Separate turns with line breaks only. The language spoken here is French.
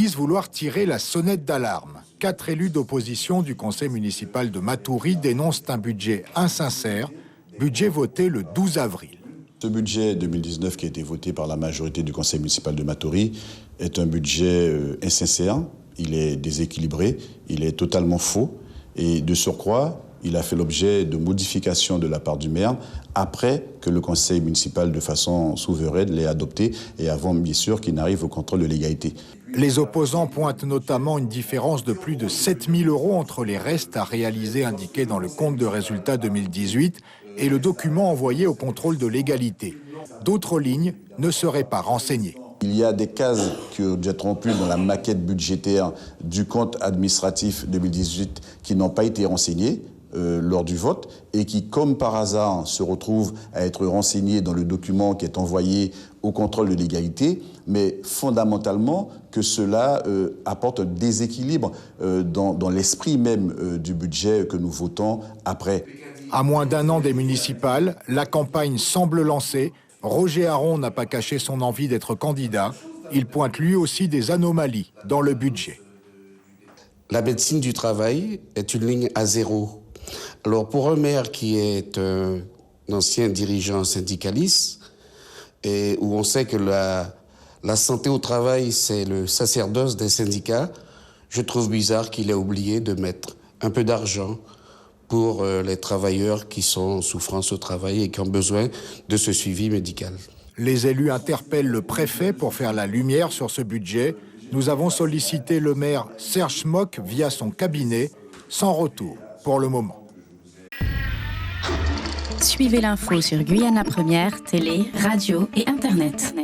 disent vouloir tirer la sonnette d'alarme. 4 élus d'opposition du conseil municipal de Matoury dénoncent un budget insincère, budget voté le 12 avril.
Ce budget 2019 qui a été voté par la majorité du conseil municipal de Matoury est un budget insincère, il est déséquilibré, il est totalement faux et de surcroît, il a fait l'objet de modifications de la part du maire après que le conseil municipal de façon souveraine l'ait adopté et avant bien sûr qu'il n'arrive au contrôle de légalité.
Les opposants pointent notamment une différence de plus de 7 000 € entre les restes à réaliser indiqués dans le compte de résultats 2018 et le document envoyé au contrôle de légalité. D'autres lignes ne seraient pas renseignées.
Il y a des cases qui ont déjà trompé dans la maquette budgétaire du compte administratif 2018 qui n'ont pas été renseignées lors du vote et qui, comme par hasard, se retrouvent à être renseignées dans le document qui est envoyé au contrôle de légalité, mais fondamentalement que cela apporte un déséquilibre dans l'esprit même du budget que nous votons après.
À moins d'1 an des municipales, la campagne semble lancée. Roger Aron n'a pas caché son envie d'être candidat. Il pointe lui aussi des anomalies dans le budget.
La médecine du travail est une ligne à zéro. Alors pour un maire qui est un ancien dirigeant syndicaliste, et où on sait que la santé au travail, c'est le sacerdoce des syndicats, je trouve bizarre qu'il ait oublié de mettre un peu d'argent pour les travailleurs qui sont en souffrance au travail et qui ont besoin de ce suivi médical.
Les élus interpellent le préfet pour faire la lumière sur ce budget. Nous avons sollicité le maire Serge Mock via son cabinet, sans retour pour le moment.
Suivez l'info sur Guyana Première, télé, radio et Internet.